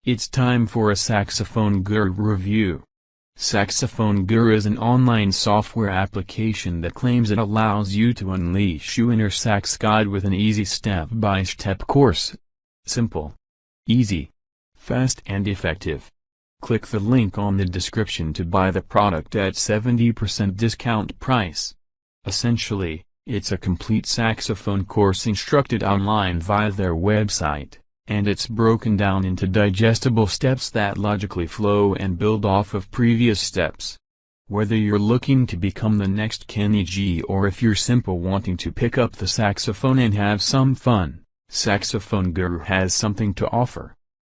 It's time for a Saxophone Guru review. Saxophone Guru is an online software application that claims it allows you to unleash your inner sax god with an easy step-by-step course. Simple, easy, fast and effective. Click the link on the description to buy the product at 70% discount price. Essentially, it's a complete saxophone course instructed online via their website, and it's broken down into digestible steps that logically flow and build off of previous steps. Whether you're looking to become the next Kenny G or if you're simply wanting to pick up the saxophone and have some fun, Saxophone Guru has something to offer.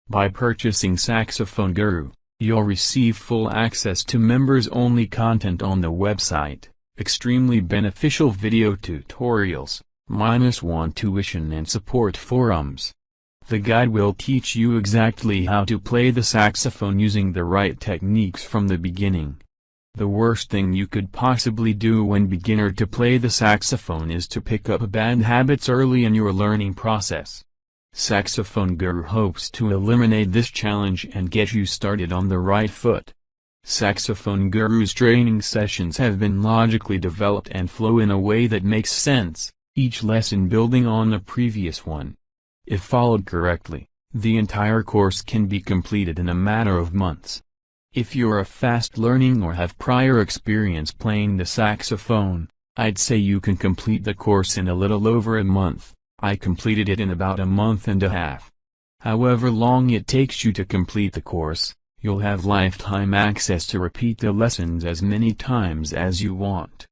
By purchasing Saxophone Guru, you'll receive full access to members-only content on the website, extremely beneficial video tutorials, -1 tuition and support forums. The guide will teach you exactly how to play the saxophone using the right techniques from the beginning. The worst thing you could possibly do when beginner to play the saxophone is to pick up bad habits early in your learning process. Saxophone Guru hopes to eliminate this challenge and get you started on the right foot. Saxophone Guru's training sessions have been logically developed and flow in a way that makes sense, each lesson building on the previous one. If followed correctly, the entire course can be completed in a matter of months. If you're a fast learning or have prior experience playing the saxophone, I'd say you can complete the course in a little over a month. I completed it in about a month and a half. However long it takes you to complete the course, you'll have lifetime access to repeat the lessons as many times as you want.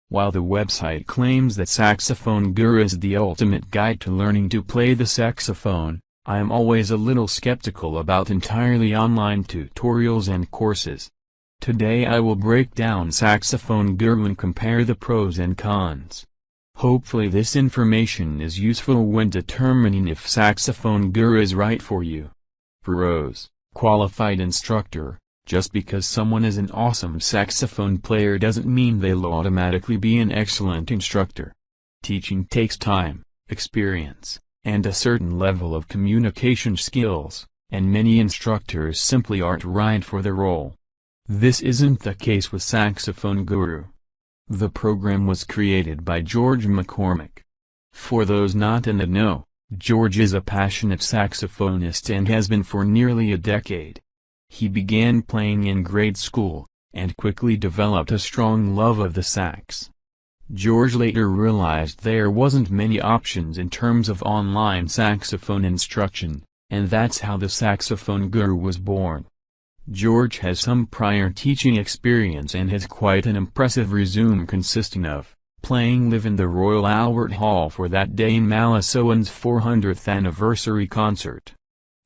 While the website claims that Saxophone Guru is the ultimate guide to learning to play the saxophone, I am always a little skeptical about entirely online tutorials and courses. Today I will break down Saxophone Guru and compare the pros and cons. Hopefully this information is useful when determining if Saxophone Guru is right for you. Pros: qualified instructor. Just because someone is an awesome saxophone player doesn't mean they'll automatically be an excellent instructor. Teaching takes time, experience, and a certain level of communication skills, and many instructors simply aren't right for the role. This isn't the case with Saxophone Guru. The program was created by George McCormick. For those not in the know, George is a passionate saxophonist and has been for nearly a decade. He began playing in grade school, and quickly developed a strong love of the sax. George later realized there wasn't many options in terms of online saxophone instruction, and that's how the Saxophone Guru was born. George has some prior teaching experience and has quite an impressive resume consisting of playing live in the Royal Albert Hall for that Dame Malisoan's 400th anniversary concert,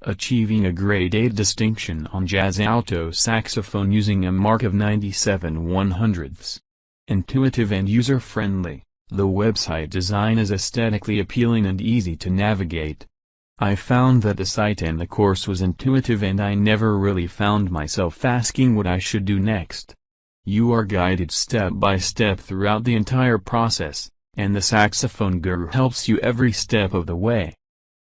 achieving a grade 8 distinction on jazz alto saxophone using a mark of 97/100ths. Intuitive and user-friendly, the website design is aesthetically appealing and easy to navigate. I found that the site and the course was intuitive and I never really found myself asking what I should do next. You are guided step by step throughout the entire process, and the Saxophone Guru helps you every step of the way.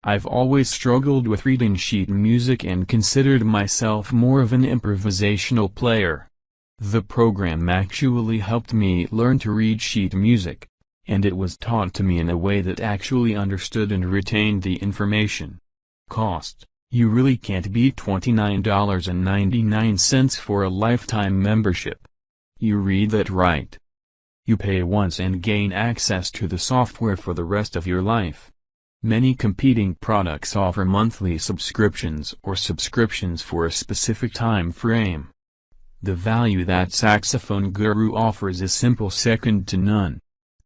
I've always struggled with reading sheet music and considered myself more of an improvisational player. The program actually helped me learn to read sheet music, and it was taught to me in a way that actually understood and retained the information. Cost: you really can't beat $29.99 for a lifetime membership. You read that right. You pay once and gain access to the software for the rest of your life. Many competing products offer monthly subscriptions or subscriptions for a specific time frame. The value that Saxophone Guru offers is simple, second to none.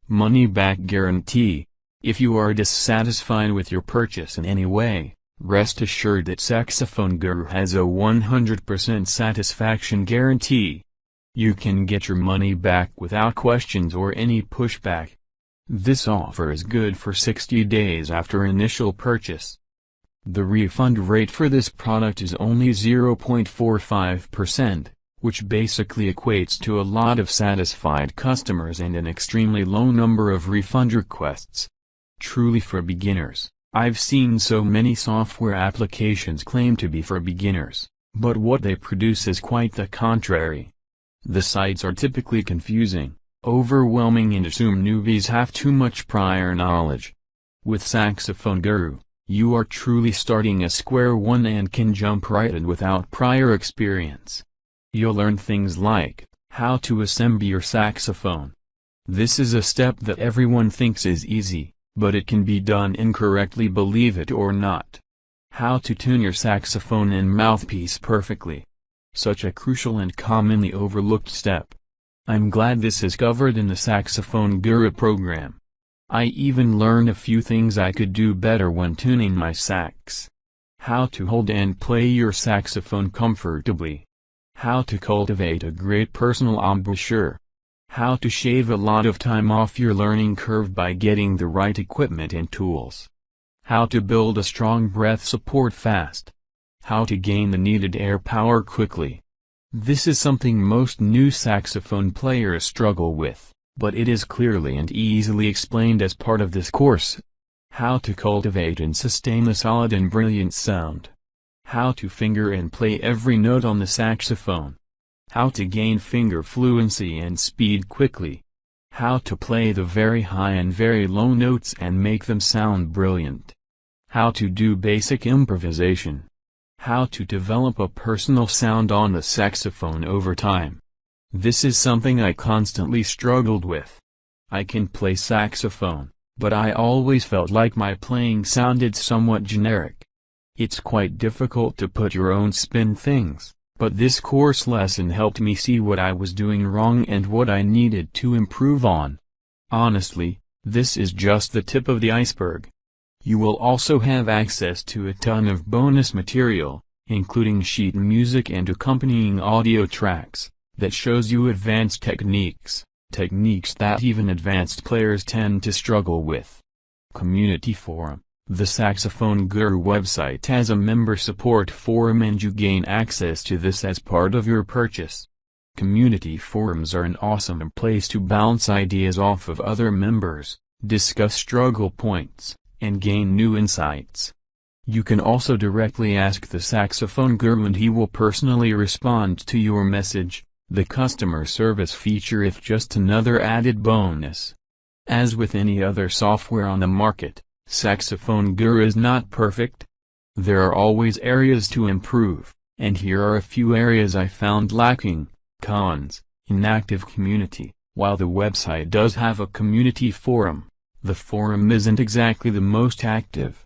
Money-back guarantee. If you are dissatisfied with your purchase in any way, rest assured that Saxophone Guru has a 100% satisfaction guarantee. You can get your money back without questions or any pushback. This offer is good for 60 days after initial purchase. The refund rate for this product is only 0.45%, which basically equates to a lot of satisfied customers and an extremely low number of refund requests. Truly for beginners, I've seen so many software applications claim to be for beginners, but what they produce is quite the contrary. The sites are typically confusing, overwhelming, and assume newbies have too much prior knowledge. With Saxophone Guru, you are truly starting at square one and can jump right in without prior experience. You'll learn things like how to assemble your saxophone. This is a step that everyone thinks is easy, but it can be done incorrectly, believe it or not. How to tune your saxophone and mouthpiece perfectly. Such a crucial and commonly overlooked step. I'm glad this is covered in the Saxophone Guru program. I even learned a few things I could do better when tuning my sax. How to hold and play your saxophone comfortably. How to cultivate a great personal embouchure. How to shave a lot of time off your learning curve by getting the right equipment and tools. How to build a strong breath support fast. How to gain the needed air power quickly. This is something most new saxophone players struggle with, but it is clearly and easily explained as part of this course. How to cultivate and sustain a solid and brilliant sound. How to finger and play every note on the saxophone. How to gain finger fluency and speed quickly. How to play the very high and very low notes and make them sound brilliant. How to do basic improvisation. How to develop a personal sound on the saxophone over time. This is something I constantly struggled with. I can play saxophone, but I always felt like my playing sounded somewhat generic. It's quite difficult to put your own spin things, but this course lesson helped me see what I was doing wrong and what I needed to improve on. Honestly, this is just the tip of the iceberg. You will also have access to a ton of bonus material, including sheet music and accompanying audio tracks, that shows you advanced techniques that even advanced players tend to struggle with. Community Forum. The Saxophone Guru website has a member support forum and you gain access to this as part of your purchase. Community forums are an awesome place to bounce ideas off of other members, discuss struggle points, and gain new insights. You can also directly ask the Saxophone Guru and he will personally respond to your message. The customer service feature is just another added bonus. As with any other software on the market, Saxophone Guru is not perfect. There are always areas to improve, and here are a few areas I found lacking. Cons: inactive community. While the website does have a community forum, the forum isn't exactly the most active.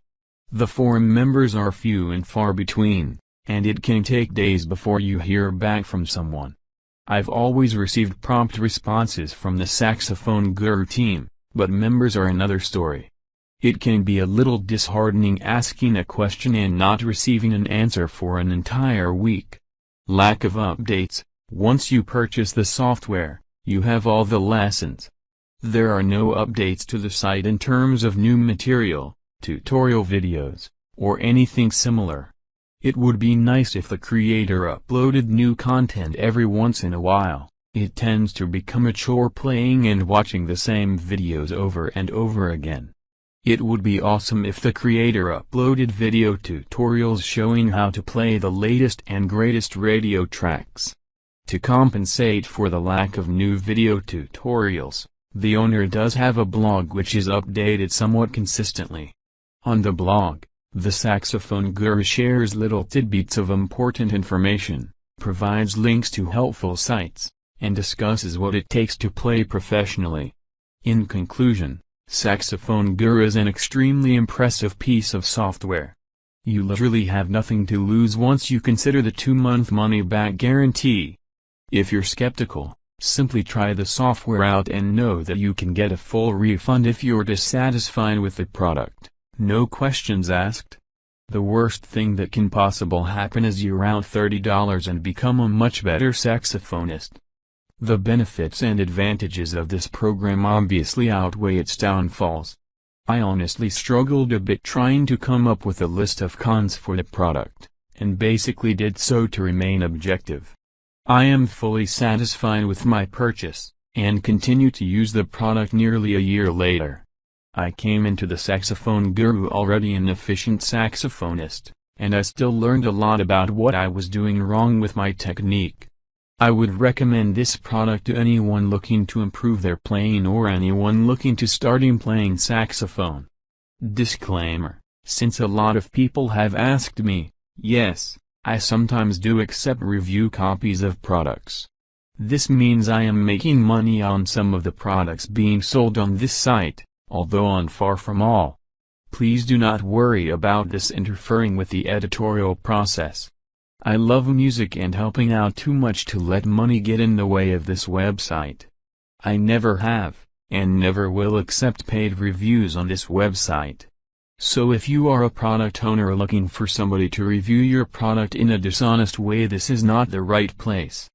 The forum members are few and far between, and it can take days before you hear back from someone. I've always received prompt responses from the Saxophone Guru team, but members are another story. It can be a little disheartening asking a question and not receiving an answer for an entire week. Lack of updates. Once you purchase the software, you have all the lessons. There are no updates to the site in terms of new material, tutorial videos, or anything similar. It would be nice if the creator uploaded new content every once in a while. It tends to become a chore playing and watching the same videos over and over again. It would be awesome if the creator uploaded video tutorials showing how to play the latest and greatest radio tracks. To compensate for the lack of new video tutorials, the owner does have a blog which is updated somewhat consistently. On the blog, the Saxophone Guru shares little tidbits of important information, provides links to helpful sites, and discusses what it takes to play professionally. In conclusion, Saxophone Guru is an extremely impressive piece of software. You literally have nothing to lose once you consider the 2-month money-back guarantee. If you're skeptical, simply try the software out and know that you can get a full refund if you're dissatisfied with the product. No questions asked. The worst thing that can possibly happen is you round $30 and become a much better saxophonist. The benefits and advantages of this program obviously outweigh its downfalls. I honestly struggled a bit trying to come up with a list of cons for the product, and basically did so to remain objective. I am fully satisfied with my purchase, and continue to use the product nearly a year later. I came into the Saxophone Guru already an efficient saxophonist, and I still learned a lot about what I was doing wrong with my technique. I would recommend this product to anyone looking to improve their playing or anyone looking to starting playing saxophone. Disclaimer: since a lot of people have asked me, yes, I sometimes do accept review copies of products. This means I am making money on some of the products being sold on this site, although on far from all. Please do not worry about this interfering with the editorial process. I love music and helping out too much to let money get in the way of this website. I never have, and never will accept paid reviews on this website. So if you are a product owner looking for somebody to review your product in a dishonest way, this is not the right place.